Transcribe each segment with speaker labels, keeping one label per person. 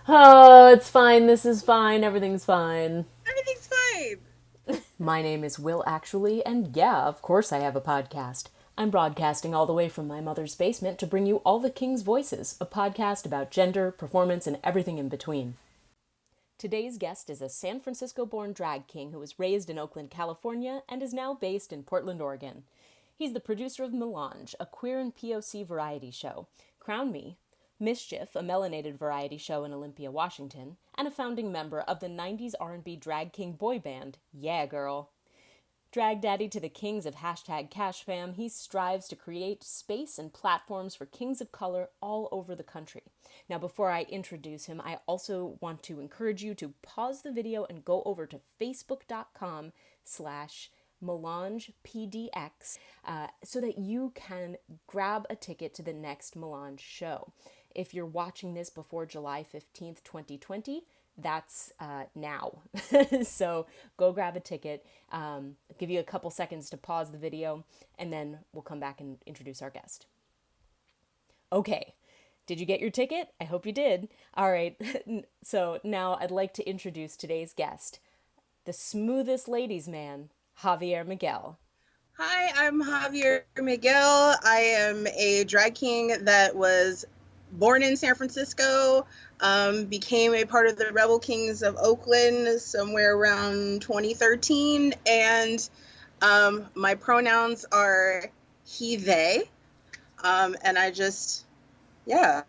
Speaker 1: Oh, it's fine. This is fine. Everything's fine.
Speaker 2: Everything's fine.
Speaker 1: My name is Will, actually, and yeah, of course I have a podcast. I'm broadcasting all the way from my mother's basement to bring you All the King's Voices, a podcast about gender, performance, and everything in between. Today's guest is a San Francisco born drag king who was raised in Oakland, California, and is now based in Portland, Oregon. He's the producer of Melange, a queer and POC variety show, Crown Me, Mischief, a melanated variety show in Olympia, Washington, and a founding member of the 90s R&B drag king boy band, Yeah Girl. Drag daddy to the kings of hashtag CashFam, he strives to create space and platforms for kings of color all over the country. Now, before I introduce him, I also want to encourage you to pause the video and go over to facebook.com/MelangePDX so that you can grab a ticket to the next Melange show. If you're watching this before July 15th, 2020, that's now. So go grab a ticket. Give you a couple seconds to pause the video, and then we'll come back and introduce our guest. Okay, did you get your ticket? I hope you did. All right, so now I'd like to introduce today's guest, the Smoothest Ladies Man, Javier Miguel.
Speaker 2: Hi, I'm Javier Miguel. I am a drag king that was born in San Francisco, became a part of the Rebel Kings of Oakland somewhere around 2013, and my pronouns are he, they, and yeah,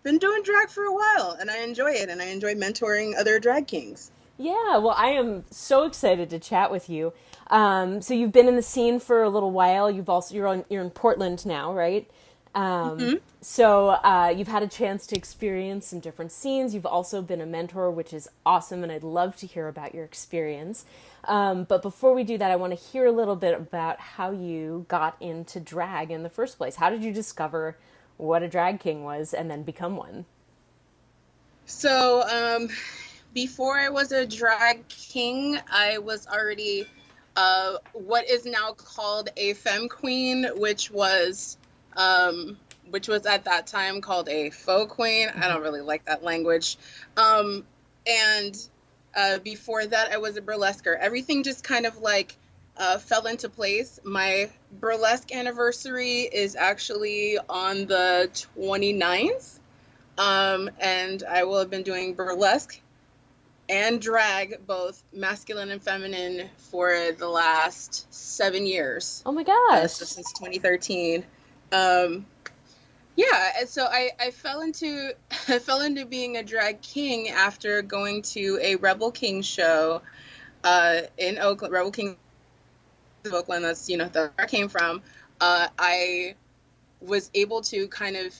Speaker 2: been doing drag for a while, and I enjoy it, and I enjoy mentoring other drag kings.
Speaker 1: Yeah, well, I am so excited to chat with you. So you've been in the scene for a little while. You're in Portland now, right?
Speaker 2: Hmm.
Speaker 1: So you've had a chance to experience some different scenes. You've also been a mentor, which is awesome, and I'd love to hear about your experience. But before we do that, I want to hear a little bit about how you got into drag in the first place. How did you discover what a drag king was and then become one?
Speaker 2: So, before I was a drag king, I was already what is now called a femme queen, which was at that time called a faux queen. I don't really like that language. And before that, I was a burlesquer. Everything just kind of like fell into place. My burlesque anniversary is actually on the 29th. And I will have been doing burlesque and drag, both masculine and feminine, for the last 7 years.
Speaker 1: Oh my gosh.
Speaker 2: So since 2013. Yeah, and so I fell into I fell into being a drag king after going to a Rebel King show in Oakland. Rebel King of Oakland, that's where I came from. I was able to kind of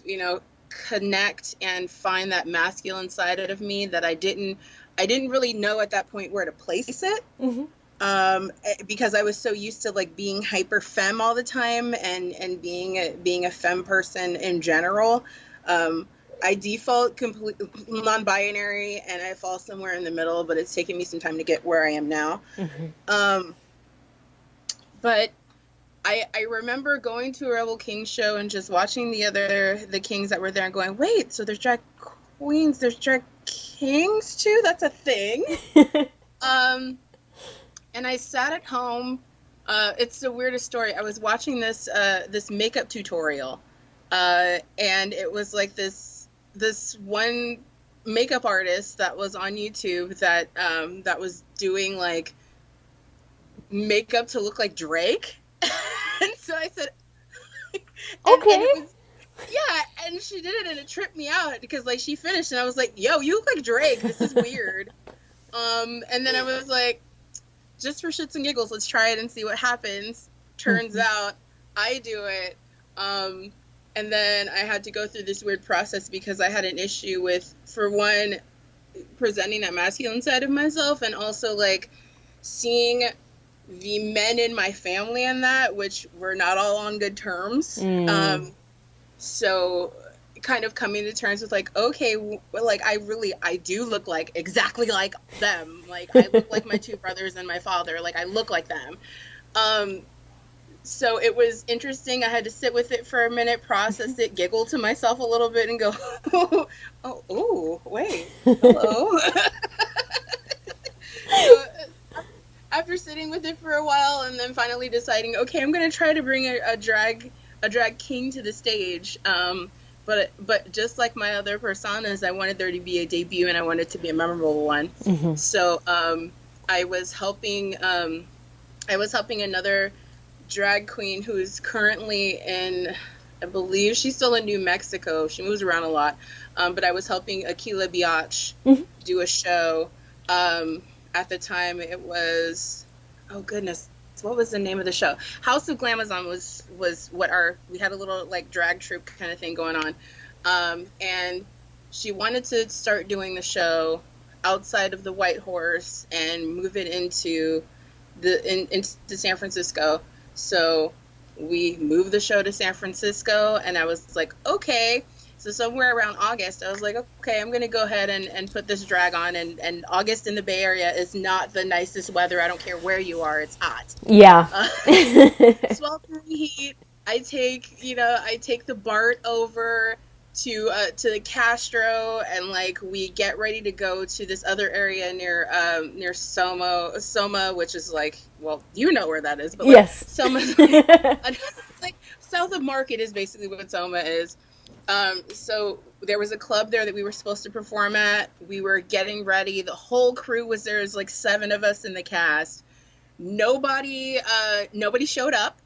Speaker 2: connect and find that masculine side of me that I didn't really know at that point where to place it.
Speaker 1: Mm-hmm.
Speaker 2: Because I was so used to like being hyper femme all the time and being a femme person in general. I default completely non-binary and I fall somewhere in the middle, but it's taken me some time to get where I am now.
Speaker 1: Mm-hmm.
Speaker 2: But I remember going to a Rebel King show and just watching the kings that were there and going, wait, so there's drag queens, there's drag kings too? That's a thing. And I sat at home. It's the weirdest story. I was watching this makeup tutorial, and it was like this one makeup artist that was on YouTube that was doing like makeup to look like Drake. And so I said,
Speaker 1: Okay.
Speaker 2: and she did it, and it tripped me out because like she finished, and I was like, "Yo, you look like Drake. This is weird." And then I was like, just for shits and giggles, let's try it and see what happens. Turns out I do it. And then I had to go through this weird process because I had an issue with, for one, presenting that masculine side of myself, and also like seeing the men in my family in that, which were not all on good terms. So kind of coming to terms with like, okay, like I do look like exactly like them. Like I look like my two brothers and my father. Like I look like them. So it was interesting. I had to sit with it for a minute, process it, giggle to myself a little bit, and go, oh, oh, wait, hello. So after sitting with it for a while and then finally deciding, okay, I'm gonna try to bring a drag king to the stage. But just like my other personas, I wanted there to be a debut and I wanted to be a memorable one.
Speaker 1: Mm-hmm.
Speaker 2: So I was helping another drag queen who's currently in, I believe she's still in New Mexico. She moves around a lot. But I was helping Aquila Biatch do a show. At the time it was, oh goodness, what was the name of the show? House of Glamazon was what we had a little like drag troupe kind of thing going on. And she wanted to start doing the show outside of the White Horse and move it into San Francisco. So we moved the show to San Francisco, and I was like, okay. So somewhere around August, I was like, okay, I'm going to go ahead and put this drag on. And August in the Bay Area is not the nicest weather. I don't care where you are. It's hot.
Speaker 1: Yeah.
Speaker 2: Sweltering heat. I take the BART over to the Castro, and like we get ready to go to this other area near Soma, which is like, well, you know where that is, but like,
Speaker 1: yes,
Speaker 2: Soma, like south of Market is basically what Soma is. So there was a club there that we were supposed to perform at. We were getting ready. The whole crew was there. There's like 7 of us in the cast. Nobody showed up,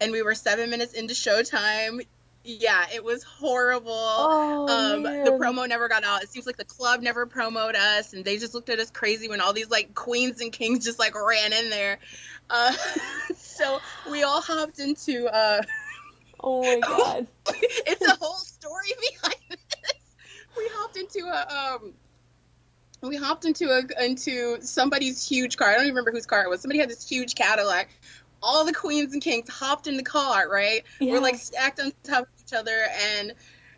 Speaker 2: and we were 7 minutes into showtime. Yeah, it was horrible.
Speaker 1: Oh, man.
Speaker 2: The promo never got out. It seems like the club never promoted us, and they just looked at us crazy when all these like queens and kings just like ran in there. So we all hopped into.
Speaker 1: Oh my god!
Speaker 2: It's a whole story behind this. We hopped into somebody's huge car. I don't even remember whose car it was. Somebody had this huge Cadillac. All the queens and kings hopped in the car, right? Yeah. We're like stacked on top of each other, and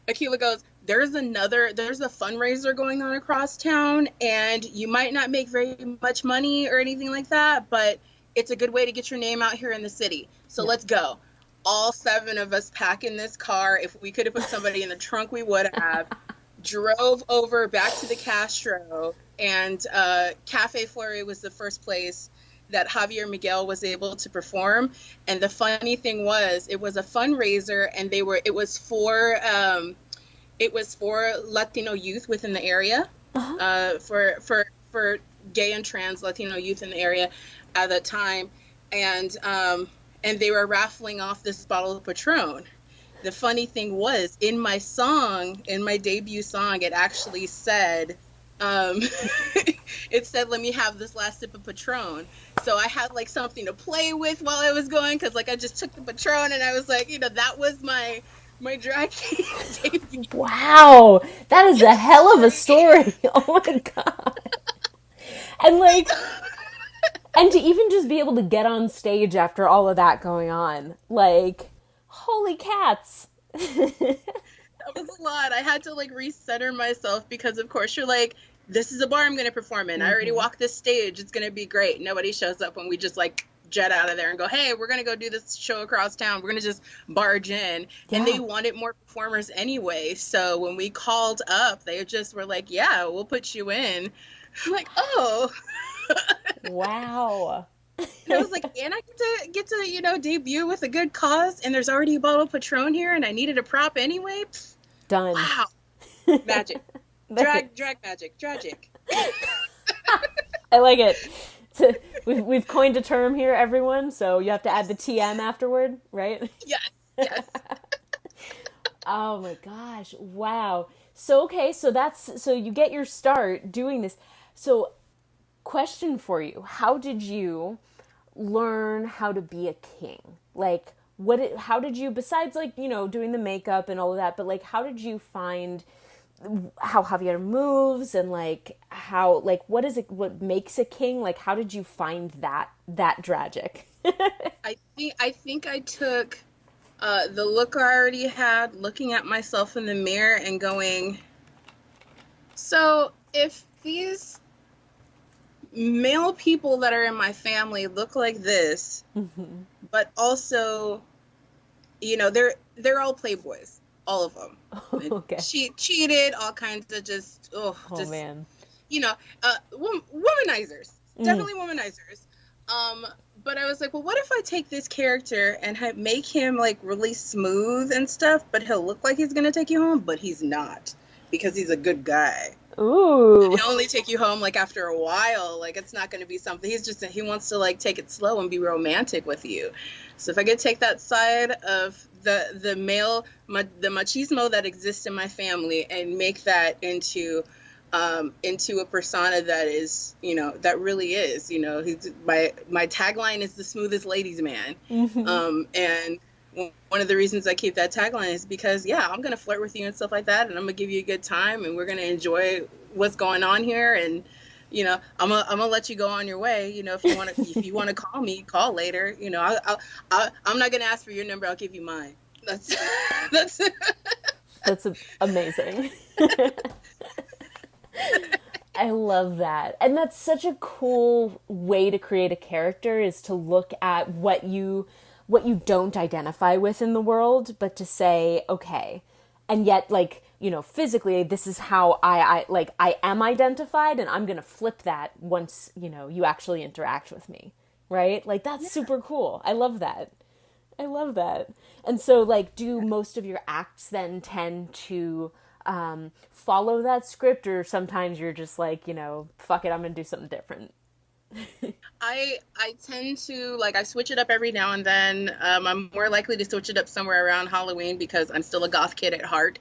Speaker 2: Aquila goes, there's a fundraiser going on across town, and you might not make very much money or anything like that, but it's a good way to get your name out here in the city. So let's go. All 7 of us pack in this car. If we could have put somebody in the trunk, we would have. Drove over back to the Castro, and Cafe Fleury was the first place that Javier Miguel was able to perform. And the funny thing was, it was a fundraiser, and it was for Latino youth within the area, for gay and trans Latino youth in the area at the time, and they were raffling off this bottle of Patron. The funny thing was, in my debut song, it actually said, it said, let me have this last sip of Patron. So I had like something to play with while I was going, because like I just took the Patron, and I was like, that was my drag king debut.
Speaker 1: Wow, that is a hell of a story. Oh my god. And like, and to even just be able to get on stage after all of that going on, like, holy cats.
Speaker 2: That was a lot. I had to like recenter myself, because of course you're like, this is a bar I'm going to perform in. I already walked this stage. It's going to be great. Nobody shows up when we just like jet out of there and go, hey, we're going to go do this show across town. We're going to just barge in. Yeah. And they wanted more performers anyway. So when we called up, they just were like, yeah, we'll put you in. I'm like, oh.
Speaker 1: Wow.
Speaker 2: And I was like, and I get to debut with a good cause, and there's already a bottle of Patron here, and I needed a prop anyway.
Speaker 1: Done.
Speaker 2: Wow. Magic. Drag magic. Tragic.
Speaker 1: I like it. We've coined a term here, everyone, so you have to add the TM afterward, right?
Speaker 2: Yes.
Speaker 1: Oh my gosh. Wow. So okay, so you get your start doing this. So question for you, how did you learn how to be a king? Like, how did you, besides like, doing the makeup and all of that, but like, how did you find how Javier moves, and like how, like, what makes a king? Like, how did you find that tragic?
Speaker 2: I think I took the look I already had, looking at myself in the mirror and going, so if these male people that are in my family look like this, but also, they're all playboys. all of them.
Speaker 1: Okay.
Speaker 2: Cheated, all kinds of
Speaker 1: Oh man.
Speaker 2: You know, womanizers, definitely womanizers. But I was like, well, what if I take this character and make him like really smooth and stuff, but he'll look like he's gonna take you home, but he's not, because he's a good guy.
Speaker 1: Ooh.
Speaker 2: He'll only take you home like after a while. Like, it's not going to be something. He wants to like take it slow and be romantic with you. So if I could take that side of the machismo that exists in my family and make that into a persona that is, that really is, my tagline is the smoothest ladies man. And one of the reasons I keep that tagline is because, I'm going to flirt with you and stuff like that, and I'm going to give you a good time, and we're going to enjoy what's going on here, and I'm gonna let you go on your way. If you want to call me, call later. I'm not going to ask for your number. I'll give you mine. That's
Speaker 1: amazing. I love that. And that's such a cool way to create a character, is to look at what you don't identify with in the world, but to say, okay, and yet, like, physically, this is how I am identified, and I'm going to flip that once, you actually interact with me, right? Like, that's super cool. I love that. And so, like, do most of your acts then tend to follow that script, or sometimes you're just like, fuck it, I'm going to do something different?
Speaker 2: I tend to, like, I switch it up every now and then. I'm more likely to switch it up somewhere around Halloween because I'm still a goth kid at heart.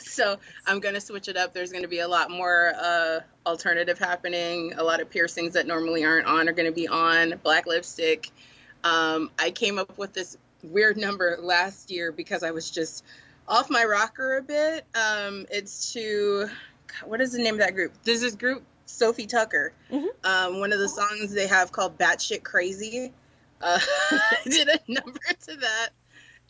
Speaker 2: So I'm going to switch it up. There's going to be a lot more alternative happening. A lot of piercings that normally aren't on are going to be on. Black lipstick. I came up with this weird number last year because I was just off my rocker a bit. It's to, what is the name of that group? There's this group, Sophie Tucker. One of the songs they have called Batshit Crazy. I did a number to that,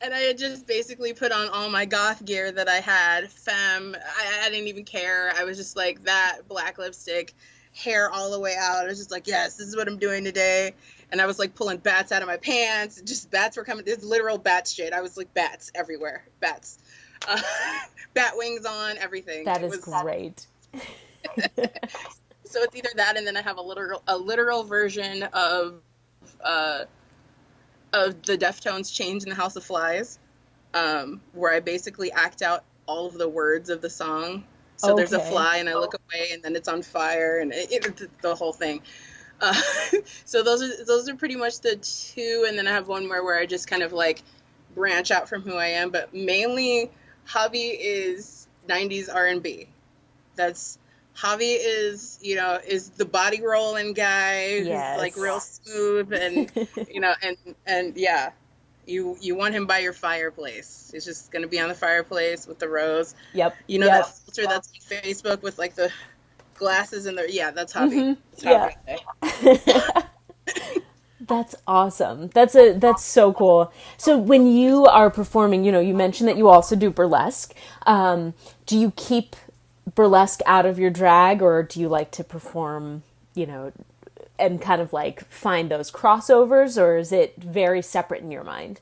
Speaker 2: and I had just basically put on all my goth gear that I had. Femme, I didn't even care. I was just like that, black lipstick, hair all the way out. I was just like, yes, this is what I'm doing today. And I was like pulling bats out of my pants. Just bats were coming. It's literal bat shit. I was like bats everywhere. Bats. Bat wings on, everything.
Speaker 1: That is great.
Speaker 2: So it's either that, and then I have a literal version of the Deftones Change in the House of Flies, where I basically act out all of the words of the song. So there's a fly, and I look away, and then it's on fire, and the whole thing. So those are pretty much the two, and then I have one more where I just kind of like branch out from who I am, but mainly Javi is 90s R&B. Javi is the body rolling guy who's like real smooth, and and you want him by your fireplace. He's just gonna be on the fireplace with the rose. That filter that's on Facebook with like the glasses and that's Javi.
Speaker 1: That's awesome. That's so cool. So when you are performing, you mentioned that you also do burlesque. Do you keep burlesque out of your drag, or do you like to perform, and kind of like find those crossovers, or is it very separate in your mind?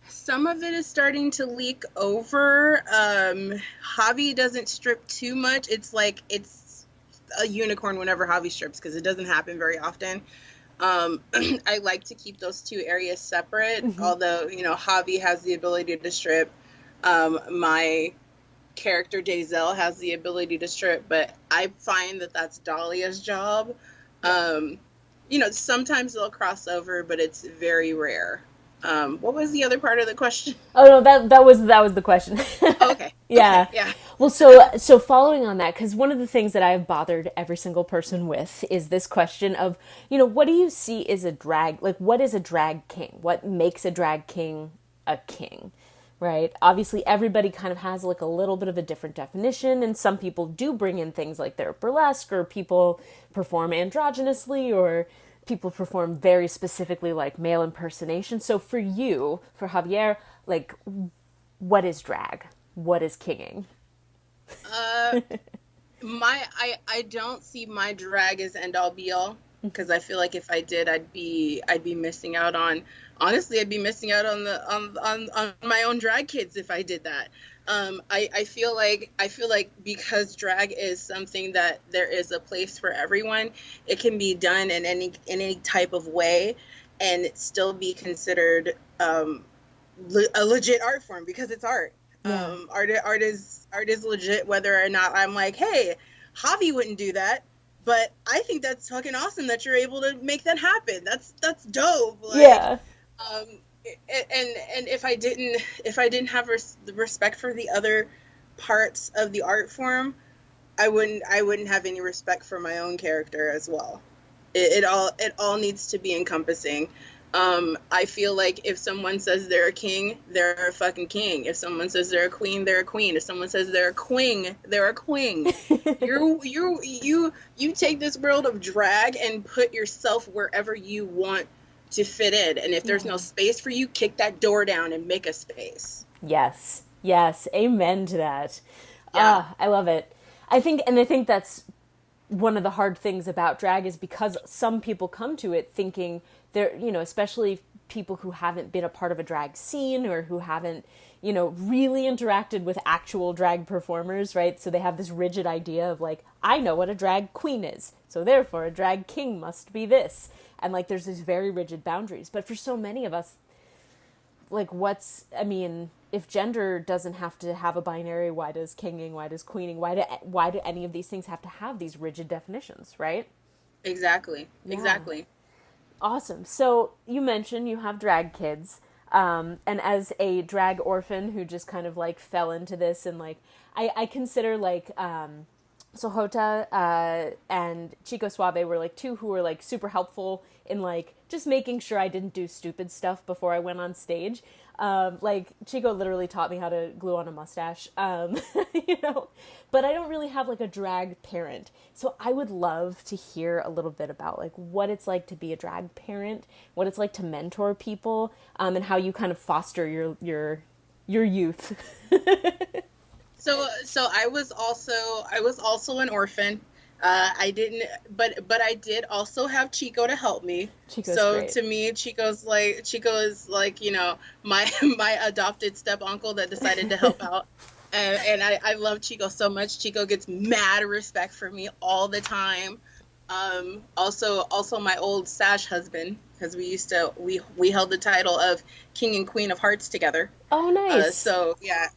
Speaker 2: Some of it is starting to leak over. Javi doesn't strip too much. It's like it's a unicorn whenever Javi strips, because it doesn't happen very often. I like to keep those two areas separate, although, Javi has the ability to strip. My character Dazel has the ability to strip, but I find that that's Dahlia's job. Sometimes they'll cross over, but it's very rare. What was the other part of the question?
Speaker 1: Oh no, that was the question.
Speaker 2: Okay.
Speaker 1: Yeah.
Speaker 2: Okay, yeah.
Speaker 1: Well, so following on that, because one of the things that I've bothered every single person with is this question of, what do you see as a drag? Like, what is a drag king? What makes a drag king a king? Right? Obviously, everybody kind of has like a little bit of a different definition, and some people do bring in things like their burlesque, or people perform androgynously, or people perform very specifically like male impersonation. So for you, for Javier, like, what is drag? What is kinging?
Speaker 2: I don't see my drag as end all be all. because I feel like if I did, I'd be missing out on, honestly, I'd be missing out on on my own drag kids if I did that. I feel like because drag is something that there is a place for everyone, it can be done in any type of way and still be considered a legit art form, because it's art. Yeah. Art is legit, whether or not I'm like, hey, Javi wouldn't do that, but I think that's fucking awesome that you're able to make that happen. That's dope. Like, yeah. And if I didn't have the respect for the other parts of the art form, I wouldn't have any respect for my own character as well. It all needs to be encompassing. I feel like if someone says they're a king, they're a fucking king. If someone says they're a queen, they're a queen. If someone says they're a queen, they're a queen. You take this world of drag and put yourself wherever you want to fit in. And if there's no space for you, kick that door down and make a space.
Speaker 1: Yes. Amen to that. Yeah. I love it. I think that's one of the hard things about drag, is because some people come to it thinking they're, especially people who haven't been a part of a drag scene or who haven't, really interacted with actual drag performers, right? So they have this rigid idea of like, I know what a drag queen is, so therefore a drag king must be this. And like, there's these very rigid boundaries. But for so many of us, like, if gender doesn't have to have a binary, why does kinging, why does queening, why do any of these things have to have these rigid definitions, right?
Speaker 2: Exactly.
Speaker 1: Awesome. So you mentioned you have drag kids, and as a drag orphan who just kind of like fell into this, and like I consider like so Hota and Chico Suave were like two who were like super helpful in like just making sure I didn't do stupid stuff before I went on stage. Like Chico literally taught me how to glue on a mustache, but I don't really have like a drag parent. So I would love to hear a little bit about like what it's like to be a drag parent, what it's like to mentor people, and how you kind of foster your youth.
Speaker 2: So I was also an orphan. I didn't, but I did also have Chico to help me. Chico's great. To me, Chico is like, my adopted step uncle that decided to help out. And I love Chico so much. Chico gets mad respect for me all the time. Also my old Sash husband, because we held the title of King and Queen of Hearts together.
Speaker 1: Oh, nice.
Speaker 2: So yeah.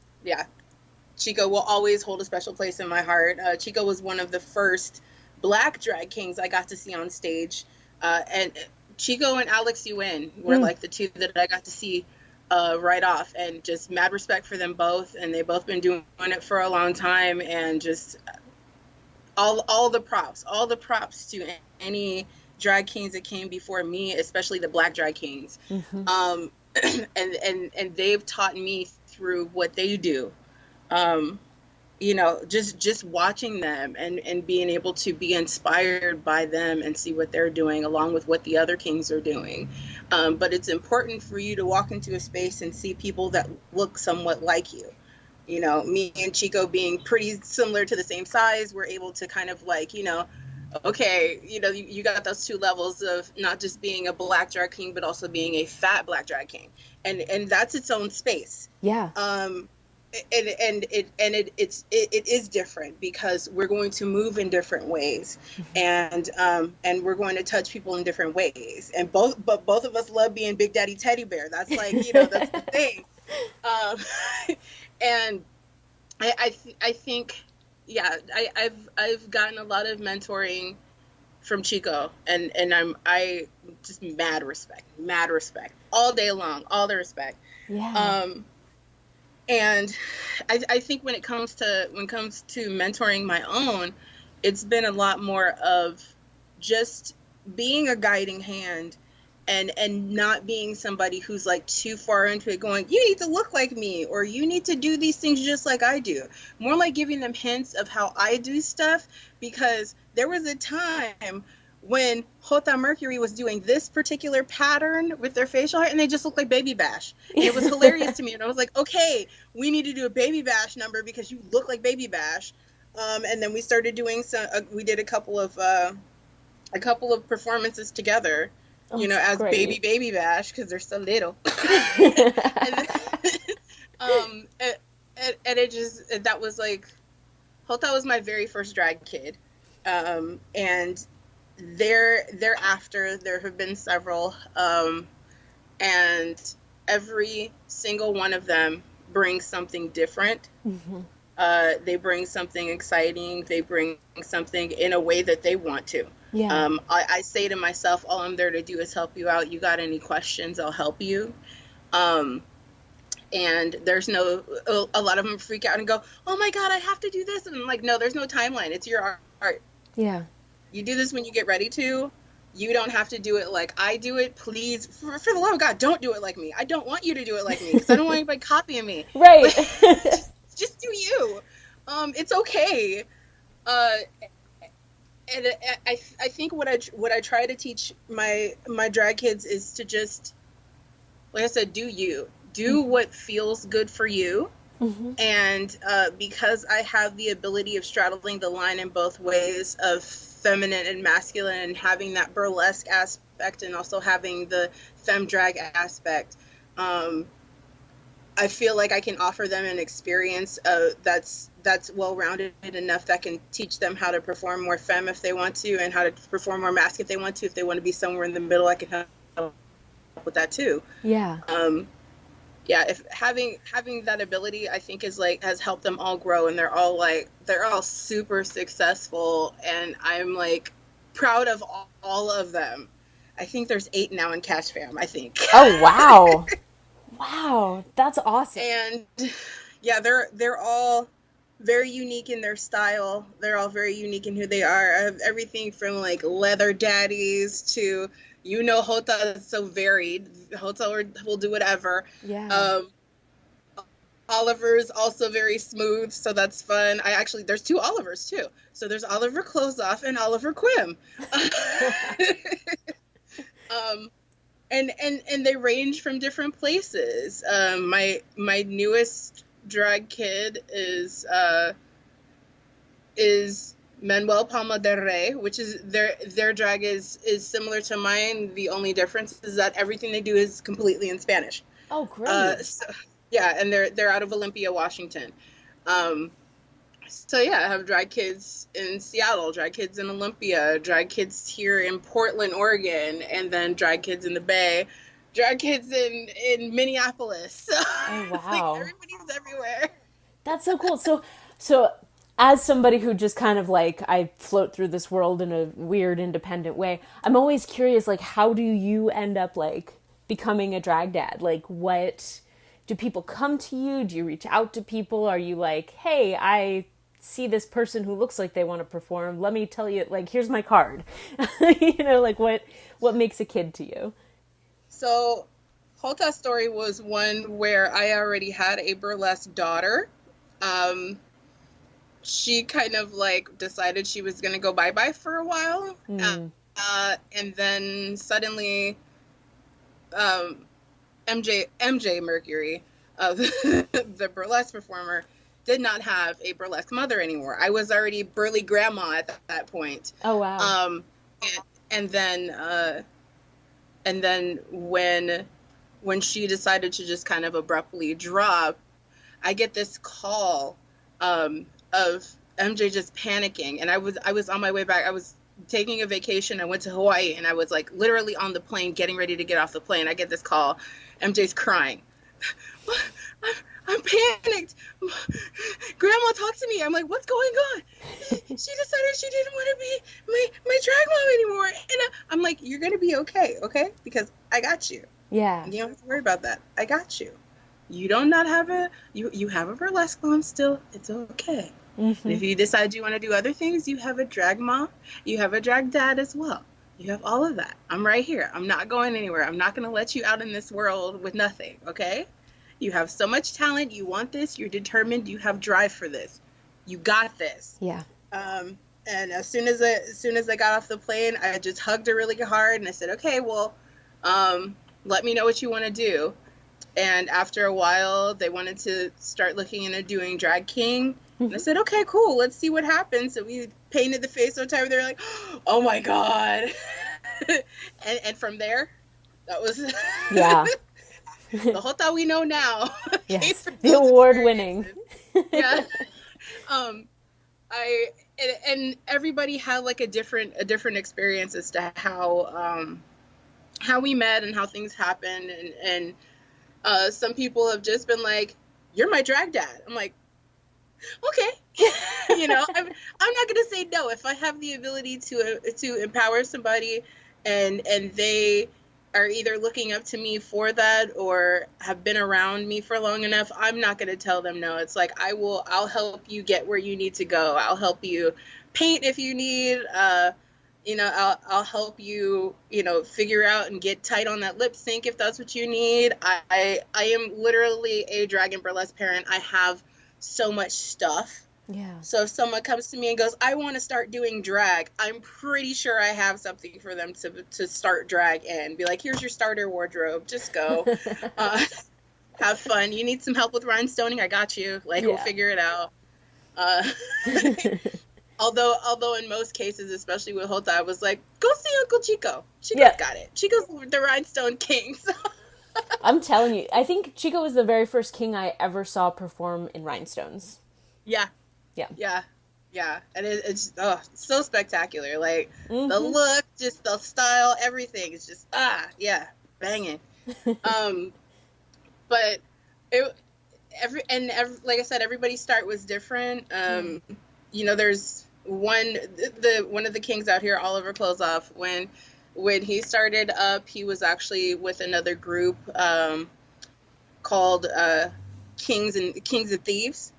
Speaker 2: Chico will always hold a special place in my heart. Chico was one of the first Black drag kings I got to see on stage. And Chico and Alex UN were like the two that I got to see right off. And just mad respect for them both. And they've both been doing it for a long time. And just all the props to any drag kings that came before me, especially the Black drag kings. Mm-hmm. And they've taught me through what they do. Just watching them and being able to be inspired by them and see what they're doing along with what the other kings are doing. But it's important for you to walk into a space and see people that look somewhat like you. Me and Chico being pretty similar to the same size, we're able to kind of like, okay, you got those two levels of not just being a Black drag king, but also being a fat Black drag king. And that's its own space.
Speaker 1: Yeah.
Speaker 2: It is different because we're going to move in different ways, and we're going to touch people in different ways. And both of us love being Big Daddy Teddy Bear. That's like, that's the thing. And I think, I've gotten a lot of mentoring from Chico, and I just mad respect all day long, all the respect.
Speaker 1: Yeah.
Speaker 2: And I think when it comes to mentoring my own, it's been a lot more of just being a guiding hand and not being somebody who's like too far into it going, you need to look like me, or you need to do these things just like I do. More like giving them hints of how I do stuff, because there was a time when Jota Mercury was doing this particular pattern with their facial hair, and they just looked like Baby Bash. And it was hilarious to me. And I was like, okay, we need to do a Baby Bash number because you look like Baby Bash. And then we started doing we did a couple of a couple of performances together,
Speaker 1: Oh,
Speaker 2: as
Speaker 1: great.
Speaker 2: Baby Bash, because they're so little. and, um, and, and it just, that was like, Hota was my very first drag kid. And thereafter, there have been several, and every single one of them brings something different.
Speaker 1: Mm-hmm.
Speaker 2: They bring something exciting. They bring something in a way that they want to.
Speaker 1: Yeah.
Speaker 2: I say to myself, all I'm there to do is help you out. You got any questions, I'll help you. And there's a lot of them freak out and go, oh my God, I have to do this. And I'm like, no, there's no timeline. It's your art.
Speaker 1: Yeah.
Speaker 2: You do this when you get ready to. You don't have to do it like I do it. Please, for the love of God, don't do it like me. I don't want you to do it like me because I don't want anybody copying me.
Speaker 1: Right.
Speaker 2: Just do you. It's okay. And I think what I try to teach my drag kids is to just, like I said, do you. Do what feels good for you.
Speaker 1: Mm-hmm.
Speaker 2: And because I have the ability of straddling the line in both ways of feminine and masculine, and having that burlesque aspect and also having the femme drag aspect, I feel like I can offer them an experience that's well-rounded enough that can teach them how to perform more femme if they want to, and how to perform more masc if they want to. If they want to be somewhere in the middle, I can help with that too.
Speaker 1: Yeah.
Speaker 2: Yeah, if having that ability, I think has helped them all grow, and they're all super successful, and I'm like proud of all of them. I think there's 8 now in Cash Fam, I think.
Speaker 1: Oh, wow. Wow, that's awesome.
Speaker 2: And yeah, they're all very unique in their style. They're all very unique in who they are. I have everything from like leather daddies to, Hota is so varied. Hota will do whatever.
Speaker 1: Yeah.
Speaker 2: Oliver's also very smooth, so that's fun. There's 2 Olivers too. So there's Oliver Closeoff and Oliver Quim. And they range from different places. My newest drag kid is Manuel Palma del Rey, which is their drag is similar to mine. The only difference is that everything they do is completely in Spanish.
Speaker 1: Oh, great.
Speaker 2: Yeah, and they're out of Olympia, Washington. So yeah, I have drag kids in Seattle, drag kids in Olympia, drag kids here in Portland, Oregon, and then drag kids in the Bay, drag kids in Minneapolis. So
Speaker 1: Oh, wow.
Speaker 2: like everybody's everywhere.
Speaker 1: That's so cool. So as somebody who just kind of like, I float through this world in a weird independent way, I'm always curious, like, how do you end up like becoming a drag dad? Like, what do people come to you? Do you reach out to people? Are you like, hey, I see this person who looks like they want to perform. Let me tell you, like, here's my card. Like what makes a kid to you?
Speaker 2: So Hota's story was one where I already had a burlesque daughter. She kind of like decided she was going to go bye-bye for a while. And then suddenly MJ Mercury, the burlesque performer, did not have a burlesque mother anymore. I was already burly grandma at that point.
Speaker 1: Oh, wow.
Speaker 2: And then when she decided to just kind of abruptly drop, I get this call of MJ just panicking, and I was on my way back. I was taking a vacation. I went to Hawaii, and I was like literally on the plane, getting ready to get off the plane. I get this call. MJ's crying. I'm panicked. Grandma, talk to me. I'm like, what's going on? She decided she didn't want to be my drag mom anymore. And I'm like, you're going to be okay? Because I got you.
Speaker 1: Yeah.
Speaker 2: You don't have to worry about that. I got you. You don't not have you have a burlesque mom still. It's okay. Mm-hmm. And if you decide you want to do other things, you have a drag mom. You have a drag dad as well. You have all of that. I'm right here. I'm not going anywhere. I'm not going to let you out in this world with nothing, okay? You have so much talent. You want this. You're determined. You have drive for this. You got this.
Speaker 1: Yeah.
Speaker 2: And as soon as I got off the plane, I just hugged her really hard, and I said, okay, well, let me know what you want to do. And after a while, they wanted to start looking into doing Drag King. Mm-hmm. And I said, okay, cool. Let's see what happens. So we painted the face so time they're like, oh my god. and from there, that was
Speaker 1: Yeah.
Speaker 2: the Hota we know now.
Speaker 1: Yes, the award-winning.
Speaker 2: Yeah. And everybody had like a different experience as to how we met and how things happened, and some people have just been like, "You're my drag dad." I'm like, okay. You know, I'm not gonna say no if I have the ability to empower somebody, and they are either looking up to me for that or have been around me for long enough. I'm not gonna tell them no. It's like I'll help you get where you need to go. I'll help you paint if you need. You know, I'll help you, you know, figure out and get tight on that lip sync if that's what you need. I am literally a drag and burlesque parent. I have so much stuff.
Speaker 1: Yeah.
Speaker 2: So if someone comes to me and goes, I want to start doing drag, I'm pretty sure I have something for them to start drag in. Be like, here's your starter wardrobe. Just go. Have fun. You need some help with rhinestoning? I got you. Like, we'll figure it out. Although in most cases, especially with Hota, I was like, go see Uncle Chico. Chico's got it. Chico's the rhinestone king. So.
Speaker 1: I'm telling you, I think Chico was the very first king I ever saw perform in rhinestones.
Speaker 2: Yeah. And it's so spectacular. Like, the look, just the style, everything. It's just, banging. But like I said, everybody's start was different. You know, there's one of the kings out here, Oliver Closeoff, when he started up, he was actually with another group called Kings and Thieves.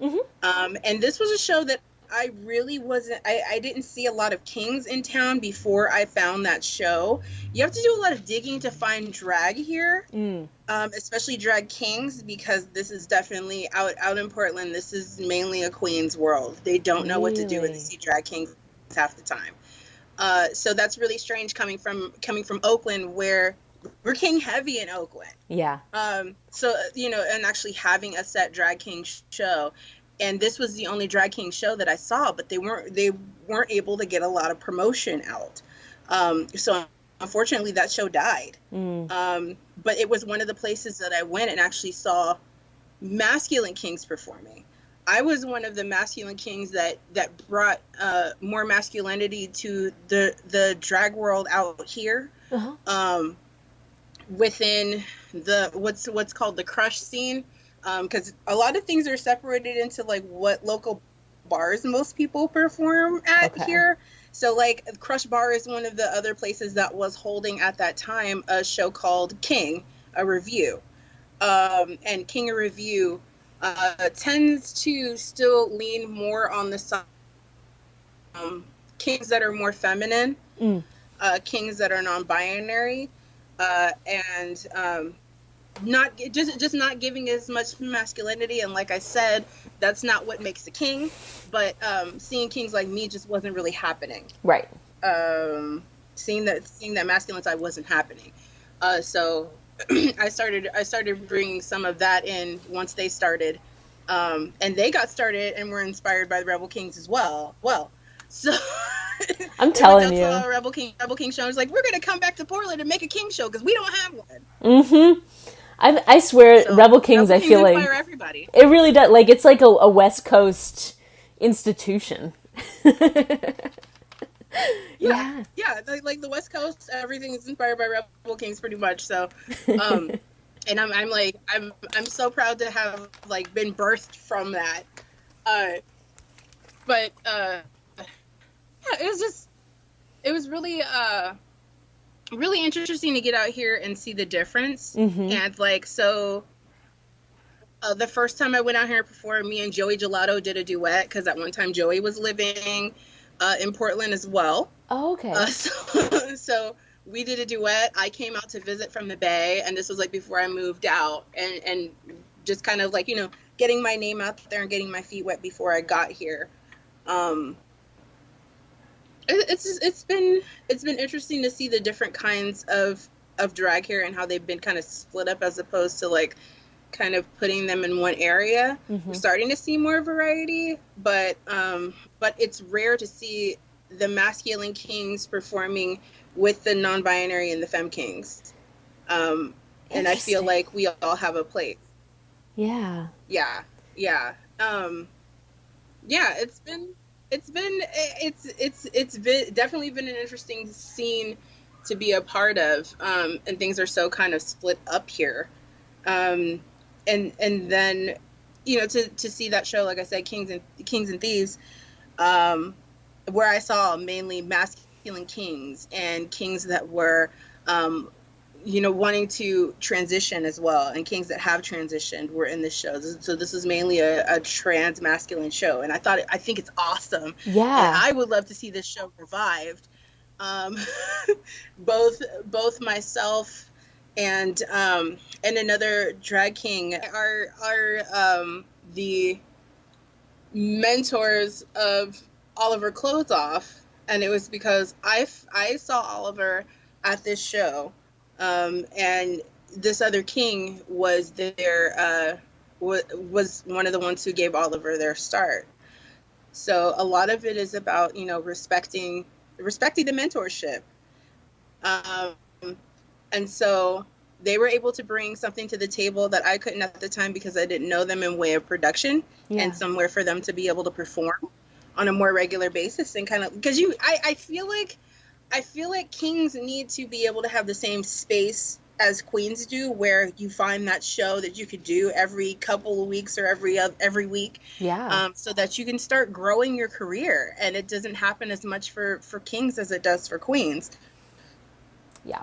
Speaker 2: And this was a show that I really wasn't, I didn't see a lot of kings in town before I found that show. You have to do a lot of digging to find drag here, especially drag kings, because this is definitely out in Portland. This is mainly a queen's world. They don't know what to do when they see drag kings half the time. So that's really strange coming from Oakland, where we're king heavy in Oakland.
Speaker 1: Yeah.
Speaker 2: So, you know, and actually having a set drag king show. And this was the only drag king show that I saw, but they weren't able to get a lot of promotion out. So unfortunately that show died. But it was one of the places that I went and actually saw masculine kings performing. I was one of the masculine kings that brought more masculinity to the drag world out here. Within the what's called the crush scene. Because a lot of things are separated into like what local bars most people perform at here. So like Crush Bar is one of the other places that was holding at that time a show called King, a review. And King, a review tends to still lean more on the side kings that are more feminine, kings that are non-binary, and not just not giving as much masculinity. And like I said, that's not what makes a king, but seeing kings like me just wasn't really happening.
Speaker 1: Right.
Speaker 2: Seeing that masculine side wasn't happening. So I started bringing some of that in once they started, and they got started and were inspired by the Rebel Kings as well. So
Speaker 1: I'm telling you,
Speaker 2: Rebel King show. I was like, we're gonna come back to Portland and make a king show because we don't have one.
Speaker 1: I swear, so, Rebel Kings, I feel like
Speaker 2: everybody.
Speaker 1: It really does. Like, it's like a West Coast institution.
Speaker 2: Yeah. Like the West Coast, everything is inspired by Rebel Kings, pretty much. So, and I'm so proud to have like been birthed from that. But it was really really interesting to get out here and see the difference. And like, so the first time I went out here and performed, me and Joey Gelato did a duet, because at one time Joey was living in Portland as well.
Speaker 1: Oh, okay.
Speaker 2: So we did a duet. I came out to visit from the Bay, and this was like before I moved out, and just kind of like, you know, getting my name out there and getting my feet wet before I got here. It's been interesting to see the different kinds of drag here and how they've been kind of split up, as opposed to like kind of putting them in one area. We're starting to see more variety, but it's rare to see the masculine kings performing with the non-binary and the femme kings. And I feel like we all have a place.
Speaker 1: Yeah.
Speaker 2: Yeah. It's definitely been an interesting scene to be a part of. And things are so kind of split up here. And then, to see that show, like I said, Kings and Thieves, where I saw mainly masculine kings and kings that were, wanting to transition as well, and kings that have transitioned were in this show. So this is mainly a trans masculine show, and I think it's awesome.
Speaker 1: Yeah,
Speaker 2: and I would love to see this show revived. Both myself and another drag king are the mentors of Oliver Clothesoff, and it was because I saw Oliver at this show. And this other king was was one of the ones who gave Oliver their start. So a lot of it is about, respecting the mentorship. And so they were able to bring something to the table that I couldn't at the time because I didn't know them in way of production, and somewhere for them to be able to perform on a more regular basis, and kind of, because I feel like kings need to be able to have the same space as queens do, where you find that show that you could do every couple of weeks or every week. Yeah. So that you can start growing your career, and it doesn't happen as much for kings as it does for queens. Yeah.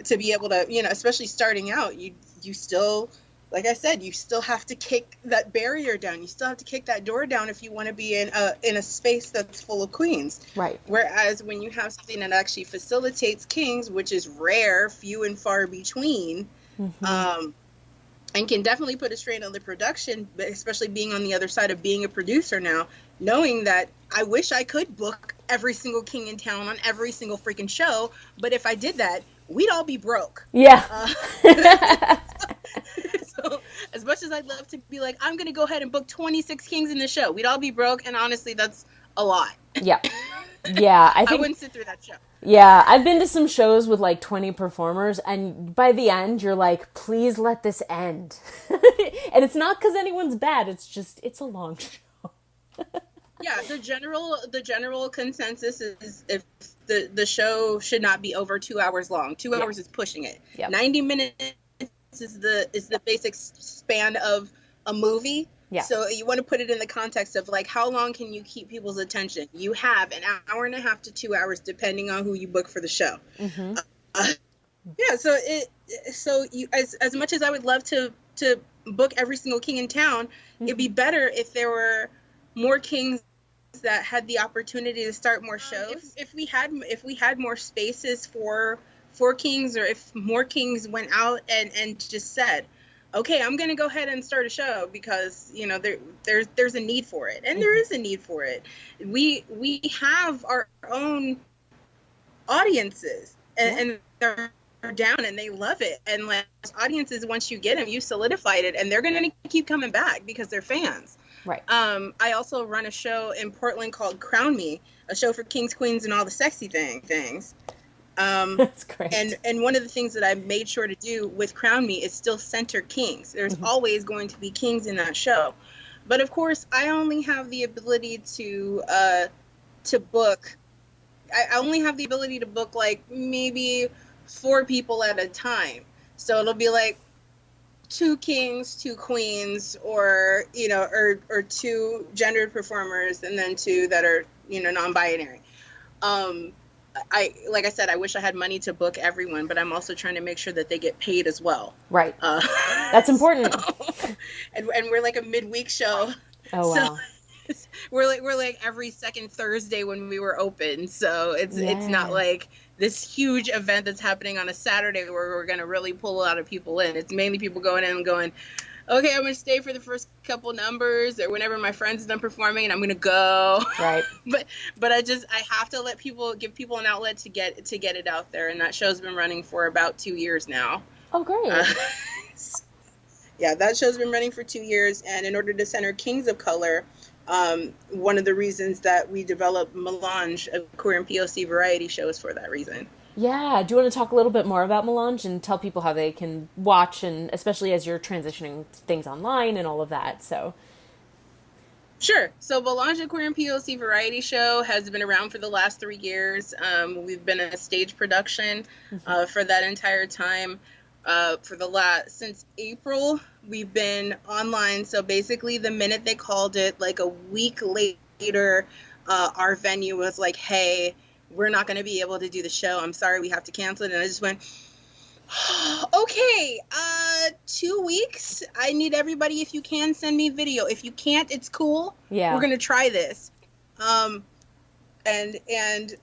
Speaker 2: To be able to, especially starting out, you still, like I said, you still have to kick that barrier down. You still have to kick that door down if you want to be in a space that's full of queens. Right. Whereas when you have something that actually facilitates kings, which is rare, few and far between, and can definitely put a strain on the production, but especially being on the other side of being a producer now, knowing that I wish I could book every single king in town on every single freaking show, but if I did that, we'd all be broke. Yeah. So as much as I'd love to be like, I'm going to go ahead and book 26 kings in the show, we'd all be broke. And honestly, that's a lot. Yeah. Yeah. I wouldn't sit through that show.
Speaker 1: Yeah. I've been to some shows with like 20 performers, and by the end, you're like, please let this end. And it's not because anyone's bad. It's just, it's a long show.
Speaker 2: Yeah. The general consensus is if the show should not be over 2 hours long. 2 hours is pushing it. Yep. 90 minutes is the basic span of a movie. Yeah. So you want to put it in the context of like, how long can you keep people's attention? You have an hour and a half to 2 hours, depending on who you book for the show. Yeah. So you, as much as I would love to book every single king in town, it'd be better if there were more kings that had the opportunity to start more shows. If we had more spaces for kings, or if more kings went out and just said, okay, I'm going to go ahead and start a show because, there's a need for it. And there is a need for it. We have our own audiences, and they're down and they love it. And like audiences, once you get them, you solidified it, and they're going to keep coming back because they're fans. Right. I also run a show in Portland called Crown Me, a show for kings, queens, and all the sexy things. That's great. And one of the things that I made sure to do with Crown Me is still center kings. There's always going to be kings in that show. But of course, I only have the ability to book. I only have the ability to book like maybe 4 people at a time. So it'll be like 2 kings, 2 queens, or 2 gendered performers, and then 2 that are, non-binary. Like I said, I wish I had money to book everyone, but I'm also trying to make sure that they get paid as well. Right. That's important. And we're like a midweek show. Oh wow. So we're like every second Thursday when we were open. So it's not like this huge event that's happening on a Saturday where we're going to really pull a lot of people in. It's mainly people going in and going, okay, I'm going to stay for the first couple numbers, or whenever my friend's done performing, and I'm going to go. Right. But I have to give people an outlet to get it out there. And that show's been running for about 2 years now. Oh, great. Yeah, that show's been running for 2 years, and in order to center Kings of Color, one of the reasons that we developed Melange, a queer and POC variety show, is for that reason.
Speaker 1: Yeah, do you want to talk a little bit more about Melange and tell people how they can watch, and especially as you're transitioning things online and all of that? So,
Speaker 2: Sure. So Melange, a queer and POC variety show, has been around for the last 3 years. We've been in a stage production for that entire time. Since April, we've been online. So basically, the minute they called it, like a week later, our venue was like, "Hey, we're not going to be able to do the show. I'm sorry, we have to cancel it." And I just went, "Okay, 2 weeks. I need everybody. If you can, send me video. If you can't, it's cool.
Speaker 1: yeah.
Speaker 2: We're going to try this." And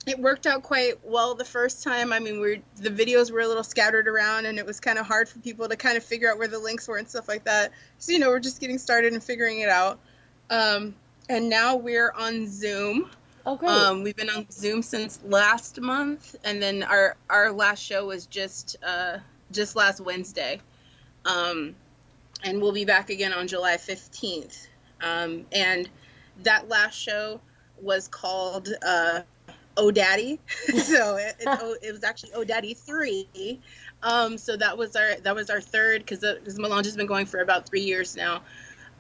Speaker 2: it worked out quite well the first time. I mean, the videos were a little scattered around, and it was kind of hard for people to kind of figure out where the links were and stuff like that. So, we're just getting started and figuring it out. And now we're on Zoom.
Speaker 1: Oh, great.
Speaker 2: We've been on Zoom since last month, and then our last show was just last Wednesday. And we'll be back again on July 15th. And that last show was called Oh Daddy. So it was actually Oh Daddy 3. So that was our third, because Melange has been going for about 3 years now.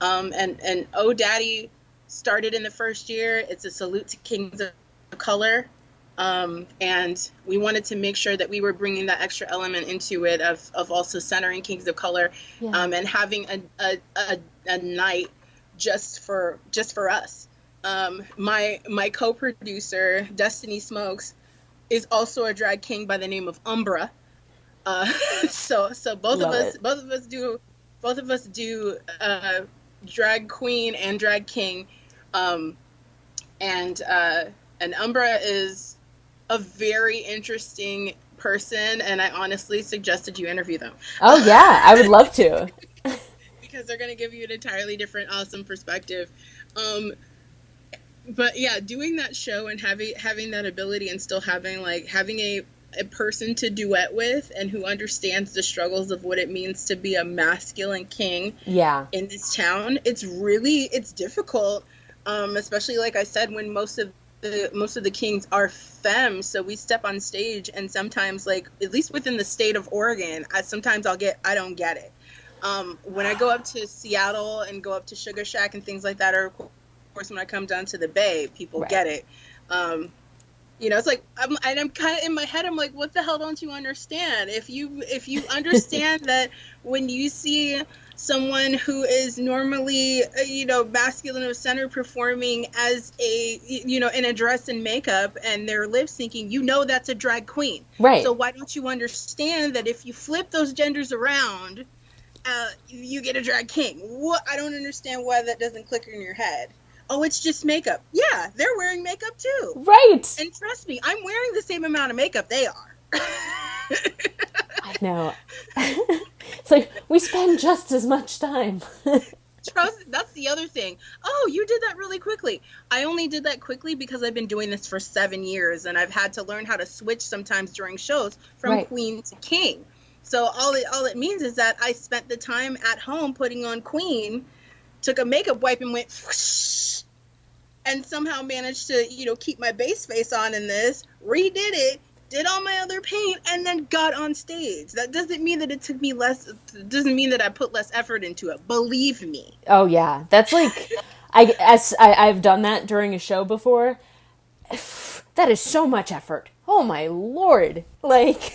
Speaker 2: And Oh Daddy started in the first year. It's a salute to Kings of Color. And we wanted to make sure that we were bringing that extra element into it of also centering Kings of Color, and having a night just for us. My co-producer, Destiny Smokes, is also a drag king by the name of Umbra. So both of us do drag queen and drag king. And Umbra is a very interesting person, and I honestly suggested you interview them.
Speaker 1: Oh, yeah, I would love to.
Speaker 2: Because they're going to give you an entirely different, awesome perspective. But yeah, doing that show and having that ability, and still having a person to duet with, and who understands the struggles of what it means to be a masculine king in this town, it's difficult. Especially, like I said, when most of the kings are femmes, so we step on stage, and sometimes, like, at least within the state of Oregon, I don't get it. When I go up to Seattle and go up to Sugar Shack and things like that, or of course when I come down to the Bay, people get it. It's like I'm kind of in my head, I'm like, what the hell don't you understand? If you understand that when you see someone who is normally masculine or center performing as in a dress and makeup, and they're lip syncing, that's a drag queen.
Speaker 1: Right.
Speaker 2: So why don't you understand that if you flip those genders around, you get a drag king? What? I don't understand why that doesn't click in your head. Oh, it's just makeup. Yeah, they're wearing makeup too.
Speaker 1: Right.
Speaker 2: And trust me, I'm wearing the same amount of makeup they are.
Speaker 1: I know. It's like, we spend just as much time.
Speaker 2: That's the other thing. Oh, you did that really quickly. I only did that quickly because I've been doing this for 7 years, and I've had to learn how to switch sometimes during shows from queen to king. So all it means is that I spent the time at home putting on queen, took a makeup wipe and went whoosh, and somehow managed to keep my base face on in this, redid it, did all my other paint, and then got on stage. That doesn't mean that it took me less. It doesn't mean that I put less effort into it. Believe me.
Speaker 1: Oh yeah, that's like, I've done that during a show before. That is so much effort. Oh my Lord, like.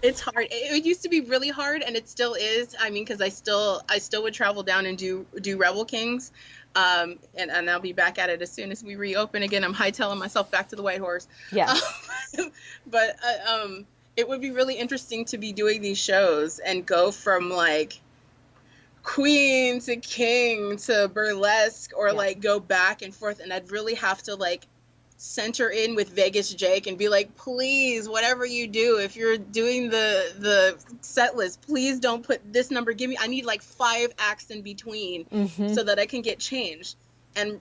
Speaker 2: It's hard. It used to be really hard, and it still is. I mean, because I still would travel down and do Rebel Kings, and I'll be back at it as soon as we reopen again. I'm hightailing myself back to the White Horse.
Speaker 1: Yeah.
Speaker 2: But it would be really interesting to be doing these shows and go from like queen to king to burlesque, or like go back and forth, and I'd really have to like center in with Vegas Jake and be like, please, whatever you do, if you're doing the set list, please don't put this number. I need like 5 acts in between so that I can get changed. And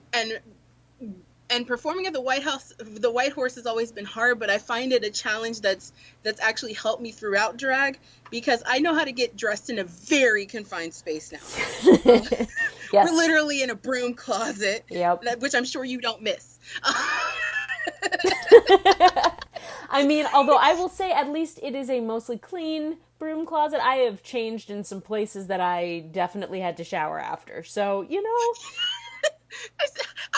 Speaker 2: and performing at the White Horse has always been hard, but I find it a challenge that's actually helped me throughout drag, because I know how to get dressed in a very confined space now.
Speaker 1: Yes.
Speaker 2: We're literally in a broom closet,
Speaker 1: yep.
Speaker 2: which I'm sure you don't miss.
Speaker 1: I mean, although I will say at least it is a mostly clean broom closet. I have changed in some places that I definitely had to shower after. So, you know.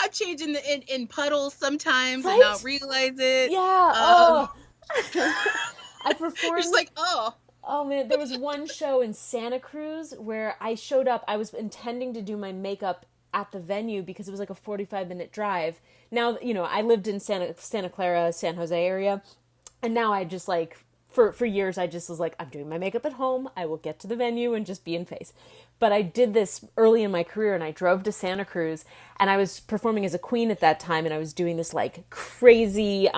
Speaker 2: I've changed in puddles sometimes,
Speaker 1: right?
Speaker 2: And not realize it.
Speaker 1: Yeah. I performed.
Speaker 2: Just like, oh.
Speaker 1: Oh man, there was one show in Santa Cruz where I showed up. I was intending to do my makeup at the venue because it was like a 45-minute drive. Now, you know, I lived in Santa Clara, San Jose area, and now I just like, for years, I just was like, I'm doing my makeup at home. I will get to the venue and just be in face. But I did this early in my career, and I drove to Santa Cruz, and I was performing as a queen at that time, and I was doing this like crazy,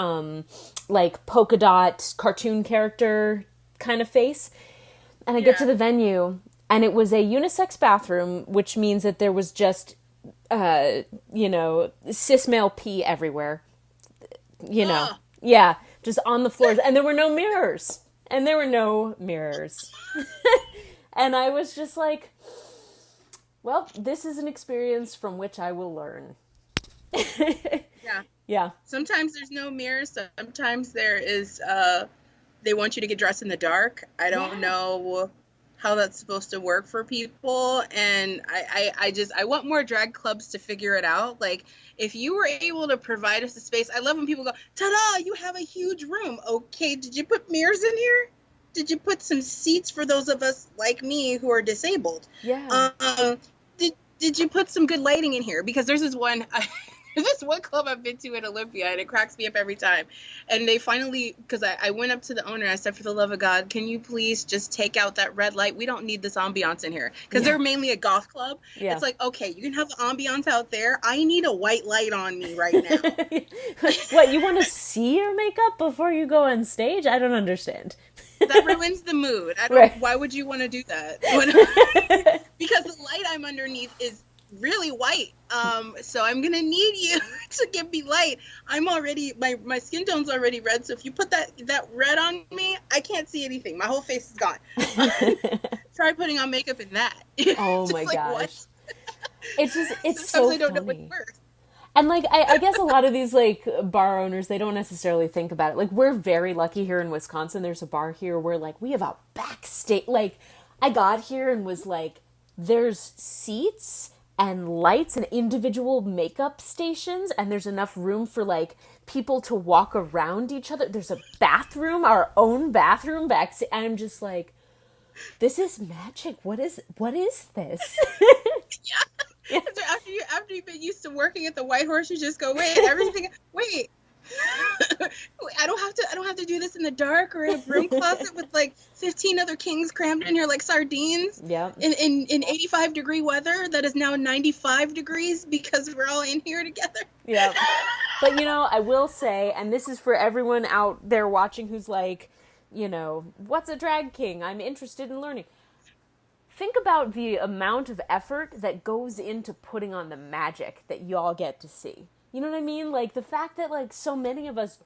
Speaker 1: like polka dot cartoon character kind of face. And I get to the venue, and it was a unisex bathroom, which means that there was just, you know, cis male pee everywhere. You know, yeah, just on the floors, and there were no mirrors. And I was just like, well, this is an experience from which I will learn. Yeah.
Speaker 2: Sometimes there's no mirrors. Sometimes there is, they want you to get dressed in the dark. I don't know how that's supposed to work for people. And I want more drag clubs to figure it out. Like, if you were able to provide us a space, I love when people go, ta-da, you have a huge room. Okay, did you put mirrors in here? Did you put some seats for those of us like me who are disabled?
Speaker 1: Yeah.
Speaker 2: Did you put some good lighting in here? Because there's this one club I've been to at Olympia, and it cracks me up every time. And they finally, because I went up to the owner, I said, for the love of God, can you please just take out that red light? We don't need this ambiance in here. Because they're mainly a goth club. Yeah. It's like, okay, you can have the ambiance out there. I need a white light on me right now.
Speaker 1: What, you want to see your makeup before you go on stage? I don't understand.
Speaker 2: That ruins the mood. Why would you want to do that? Because the light I'm underneath is really white. So I'm gonna need you to give me light. I'm already, my skin tone's already red, so if you put that red on me, I can't see anything. My whole face is gone. Try putting on makeup in that.
Speaker 1: Oh my
Speaker 2: like,
Speaker 1: gosh.
Speaker 2: What?
Speaker 1: It's just, it's
Speaker 2: Sometimes
Speaker 1: so
Speaker 2: I don't
Speaker 1: funny.
Speaker 2: know what works.
Speaker 1: And like, I guess a lot of these like bar owners, they don't necessarily think about it. Like, we're very lucky here in Wisconsin. There's a bar here where like we have a backstage. Like, I got here and was like, there's seats and lights and individual makeup stations, and there's enough room for like people to walk around each other. There's a bathroom, our own bathroom backstage. And I'm just like, this is magic. What is this?
Speaker 2: Yeah. So after you've been used to working at the White Horse, you just go, wait, everything. Wait, I don't have to do this in the dark or in a broom closet with like 15 other kings crammed in here like sardines.
Speaker 1: Yeah.
Speaker 2: In 85-degree weather that is now 95 degrees because we're all in here together.
Speaker 1: Yeah. But you know, I will say, and this is for everyone out there watching who's like, you know, what's a drag king? I'm interested in learning. Think about the amount of effort that goes into putting on the magic that y'all get to see. You know what I mean? Like, the fact that, like, so many of us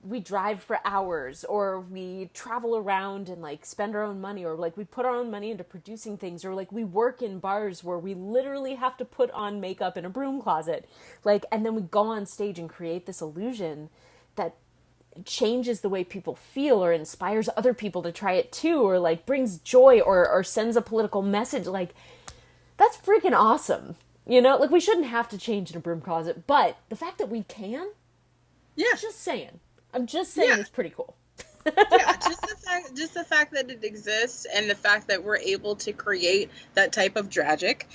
Speaker 1: we drive for hours, or we travel around and, like, spend our own money, or, like, we put our own money into producing things, or, like, we work in bars where we literally have to put on makeup in a broom closet. Like, and then we go on stage and create this illusion that changes the way people feel or inspires other people to try it too, or like brings joy or sends a political message. Like, that's freaking awesome. You know, like, we shouldn't have to change in a broom closet, but the fact that we can, I'm just saying it's pretty cool.
Speaker 2: Yeah, just the fact that it exists, and the fact that we're able to create that type of tragic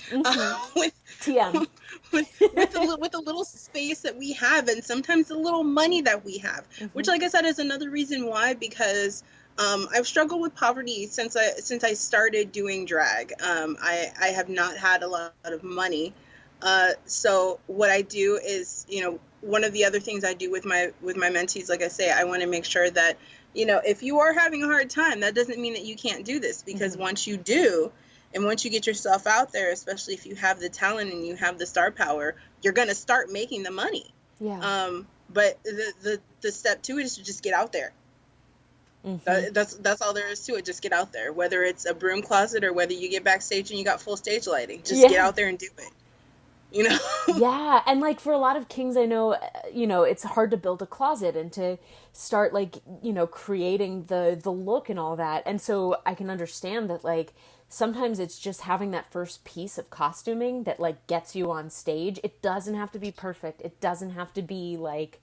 Speaker 2: with
Speaker 1: TM.
Speaker 2: with a little space that we have, and sometimes the little money that we have, which, like I said, is another reason why, because I've struggled with poverty since I started doing drag. I have not had a lot of money, so what I do is, you know, one of the other things I do with my mentees, like I say, I want to make sure that, you know, if you are having a hard time, that doesn't mean that you can't do this, because once you do, and once you get yourself out there, especially if you have the talent and you have the star power, you're going to start making the money.
Speaker 1: Yeah.
Speaker 2: But the step to it is to just get out there. Mm-hmm. That's all there is to it. Just get out there, whether it's a broom closet or whether you get backstage and you got full stage lighting, just get out there and do it.
Speaker 1: Yeah. And like for a lot of kings, I know, it's hard to build a closet and to start like, creating the look and all that. And so I can understand that like sometimes it's just having that first piece of costuming that like gets you on stage. It doesn't have to be perfect. It doesn't have to be like,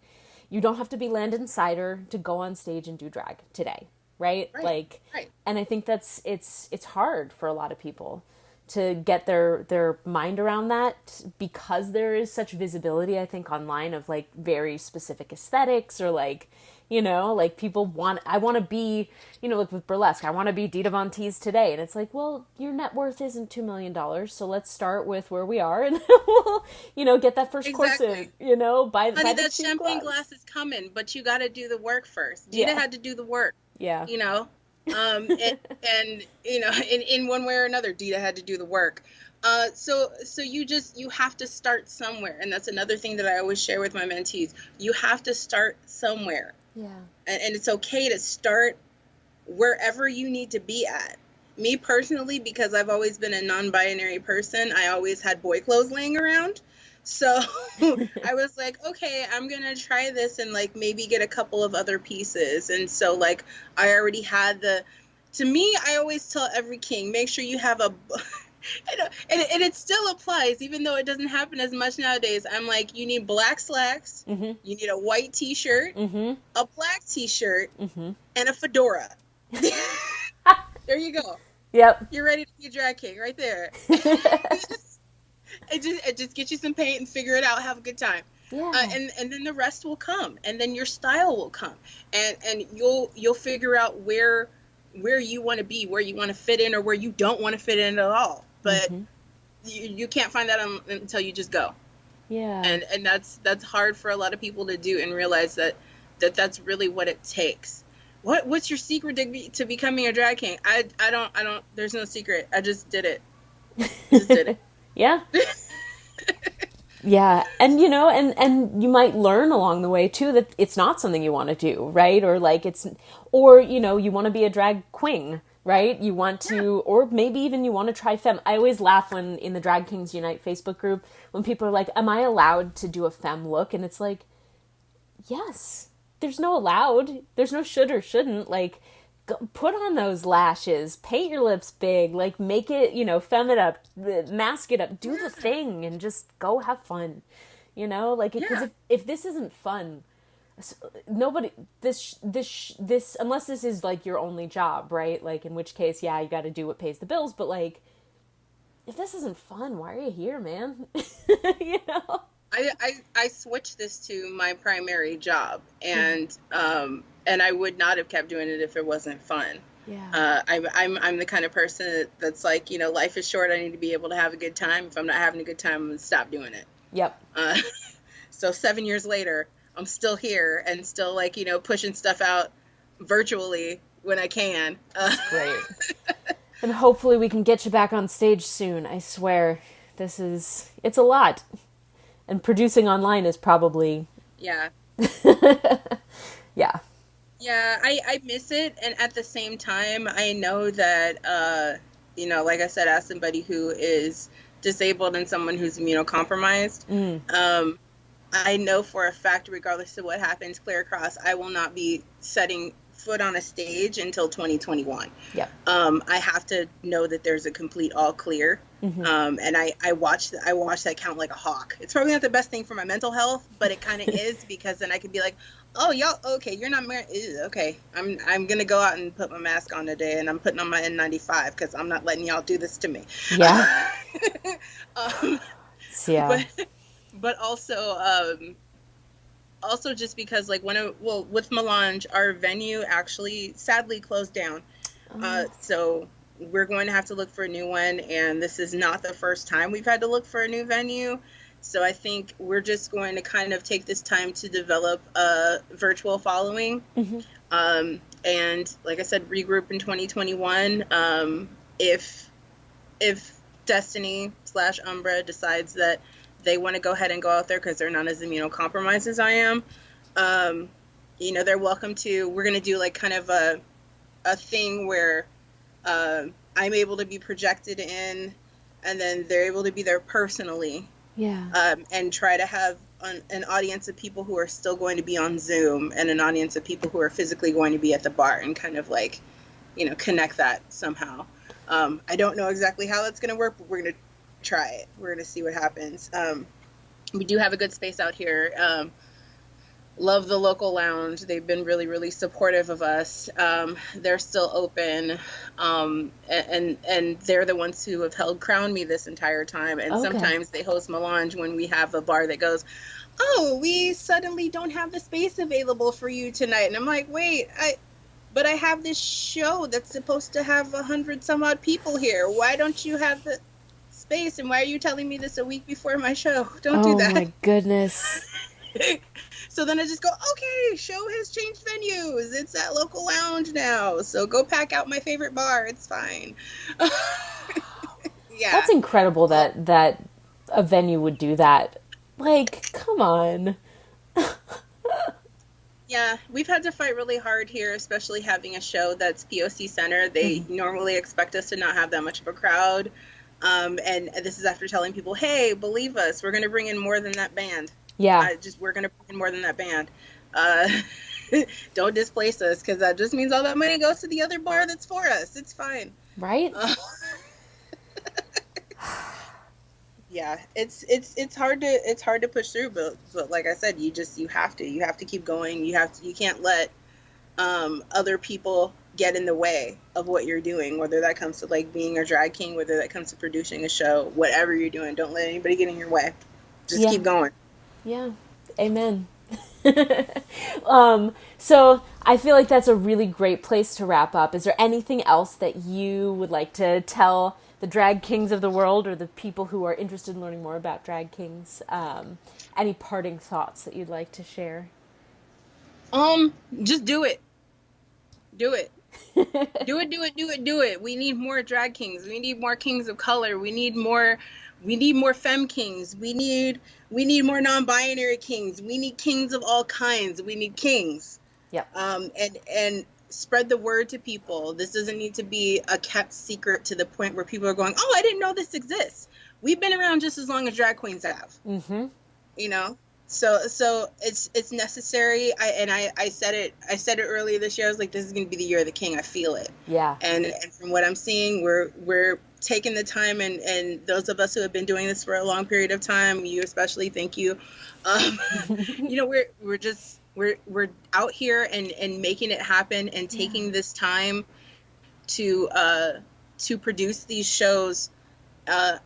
Speaker 1: you don't have to be Landon Cider to go on stage and do drag today. Right. Like, and I think it's hard for a lot of people to get their mind around that because there is such visibility, I think, online of like very specific aesthetics or like, like people I want to be, like with burlesque, I want to be Dita Von Teese today. And it's like, well, your net worth isn't $2 million. So let's start with where we are and we'll, get that first corset, buy
Speaker 2: that champagne glass is coming, but you got to do the work first. Dita had to do the work.
Speaker 1: Yeah.
Speaker 2: And in one way or another, Dita had to do the work. So you have to start somewhere. And that's another thing that I always share with my mentees. You have to start somewhere.
Speaker 1: Yeah.
Speaker 2: And it's okay to start wherever you need to be at. Me personally, because I've always been a non-binary person, I always had boy clothes laying around. So I was like, okay, I'm going to try this and like maybe get a couple of other pieces. And so like I already had to me, I always tell every king, make sure you have and it still applies, even though it doesn't happen as much nowadays. I'm like, you need black slacks, you need a white t-shirt, a black t-shirt, and a fedora. There you go.
Speaker 1: Yep.
Speaker 2: You're ready to be a drag king right there. It just get you some paint and figure it out. Have a good time.
Speaker 1: Yeah.
Speaker 2: And then the rest will come, and then your style will come, and you'll figure out where you want to be, where you want to fit in, or where you don't want to fit in at all. But you can't find that until you just go.
Speaker 1: Yeah.
Speaker 2: And that's hard for a lot of people to do and realize that's really what it takes. What's your secret to becoming a drag king? I don't. There's no secret. I just did it. Just did it.
Speaker 1: Yeah. Yeah. And, and you might learn along the way too, that it's not something you want to do. Right. Or like you want to be a drag queen, right? You want to, or maybe even you want to try femme. I always laugh when in the Drag Kings Unite Facebook group, when people are like, am I allowed to do a femme look? And it's like, yes, there's no allowed, there's no should or shouldn't. Like, put on those lashes, paint your lips big, like make it, femme it up, mask it up, do the thing and just go have fun, like, because if this isn't fun, nobody, this, unless this is like your only job, right? Like, in which case, yeah, you got to do what pays the bills, but like, if this isn't fun, why are you here, man?
Speaker 2: I switched this to my primary job, and I would not have kept doing it if it wasn't fun.
Speaker 1: Yeah.
Speaker 2: I'm the kind of person that's like, life is short. I need to be able to have a good time. If I'm not having a good time, I'm going to stop doing it.
Speaker 1: Yep.
Speaker 2: So 7 years later, I'm still here and still like, pushing stuff out virtually when I can.
Speaker 1: Great. And hopefully we can get you back on stage soon. I swear, it's a lot. And producing online is probably...
Speaker 2: Yeah.
Speaker 1: Yeah.
Speaker 2: Yeah, I miss it. And at the same time, I know that, like I said, as somebody who is disabled and someone who's immunocompromised, I know for a fact, regardless of what happens, clear across, I will not be setting foot on a stage until 2021.
Speaker 1: Yeah.
Speaker 2: I have to know that there's a complete all clear. And I watch that count like a hawk. It's probably not the best thing for my mental health, but it kind of is, because then I could be like, oh, y'all, okay, you're not married. Okay, I'm going to go out and put my mask on today, and I'm putting on my N95 because I'm not letting y'all do this to me.
Speaker 1: Yeah. Yeah.
Speaker 2: But also just because, like, with Melange, our venue actually sadly closed down. So we're going to have to look for a new one, and this is not the first time we've had to look for a new venue. So I think we're just going to kind of take this time to develop a virtual following. And like I said, regroup in 2021. If Destiny / Umbra decides that they want to go ahead and go out there because they're not as immunocompromised as I am, they're welcome to. We're going to do like kind of a thing where I'm able to be projected in, and then they're able to be there personally.
Speaker 1: Yeah.
Speaker 2: And try to have an audience of people who are still going to be on Zoom, and an audience of people who are physically going to be at the bar, and kind of like, connect that somehow. I don't know exactly how that's going to work, but we're going to try it. We're going to see what happens. We do have a good space out here. Love the local lounge. They've been really, really supportive of us. They're still open. And they're the ones who have held Crown Me this entire time. And sometimes they host Melange when we have a bar that goes, oh, we suddenly don't have the space available for you tonight. And I'm like, wait, but I have this show that's supposed to have 100 some odd people here. Why don't you have the space? And why are you telling me this a week before my show? Don't do that.
Speaker 1: Oh my goodness.
Speaker 2: So then I just go, okay, show has changed venues. It's at local lounge now. So go pack out my favorite bar. It's fine. Yeah.
Speaker 1: That's incredible that a venue would do that. Like, come on.
Speaker 2: Yeah, we've had to fight really hard here, especially having a show that's POC center. They normally expect us to not have that much of a crowd. And this is after telling people, hey, believe us, we're going to bring in more than that band.
Speaker 1: Yeah.
Speaker 2: We're going to bring in more than that band. Don't displace us, because that just means all that money goes to the other bar that's for us. It's fine.
Speaker 1: Right?
Speaker 2: Yeah, it's hard to push through, but like I said, you have to keep going. You can't let other people get in the way of what you're doing, whether that comes to like being a drag king, whether that comes to producing a show, whatever you're doing. Don't let anybody get in your way. Just keep going.
Speaker 1: Yeah. Amen. So I feel like that's a really great place to wrap up. Is there anything else that you would like to tell the drag kings of the world, or the people who are interested in learning more about drag kings? Any parting thoughts that you'd like to share?
Speaker 2: Just do it. Do it. Do it. We need more drag kings. We need more kings of color. We need more femme kings. We need more non-binary kings. We need kings of all kinds. We need kings.
Speaker 1: Yeah.
Speaker 2: And spread the word to people. This doesn't need to be a kept secret to the point where people are going, oh, I didn't know this exists. We've been around just as long as drag queens have. Mm-hmm. So it's necessary. I said it earlier this year. I was like, this is going to be the year of the king. I feel it.
Speaker 1: Yeah.
Speaker 2: And from what I'm seeing, we're taking the time, and those of us who have been doing this for a long period of time, you especially, thank you. We're out here and making it happen, and taking this time to produce these shows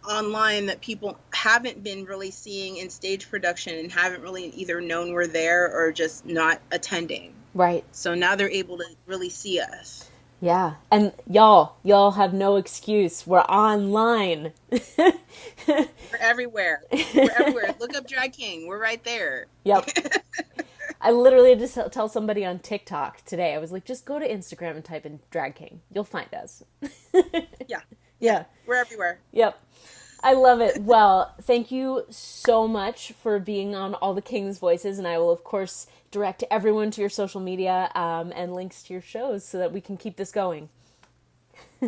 Speaker 2: online that people haven't been really seeing in stage production, and haven't really either known we're there or just not attending. Right. So now they're able to really see us.
Speaker 1: Yeah. And y'all have no excuse. We're online.
Speaker 2: We're everywhere. Look up Drag King. We're right there. Yep.
Speaker 1: I literally just tell somebody on TikTok today, I was like, just go to Instagram and type in Drag King. You'll find us. Yeah.
Speaker 2: We're everywhere.
Speaker 1: Yep. I love it. Well, thank you so much for being on All the King's Voices, and I will, of course, direct everyone to your social media and links to your shows so that we can keep this going.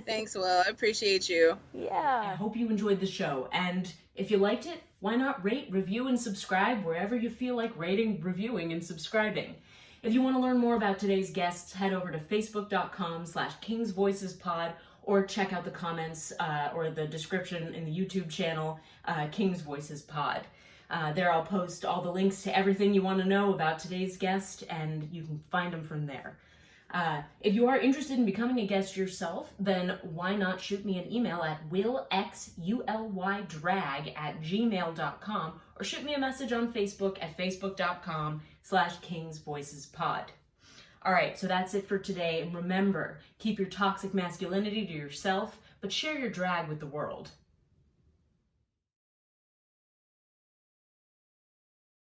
Speaker 2: Thanks, Will. I appreciate you.
Speaker 1: Yeah.
Speaker 3: I hope you enjoyed the show, and if you liked it, why not rate, review, and subscribe wherever you feel like rating, reviewing, and subscribing. If you want to learn more about today's guests, head over to facebook.com/kingsvoicespod, or check out the comments or the description in the YouTube channel, King's Voices Pod. There I'll post all the links to everything you want to know about today's guest, and you can find them from there. If you are interested in becoming a guest yourself, then why not shoot me an email at willxulydrag@gmail.com, or shoot me a message on Facebook at facebook.com/kingsvoicespod. All right, so that's it for today. And remember, keep your toxic masculinity to yourself, but share your drag with the world.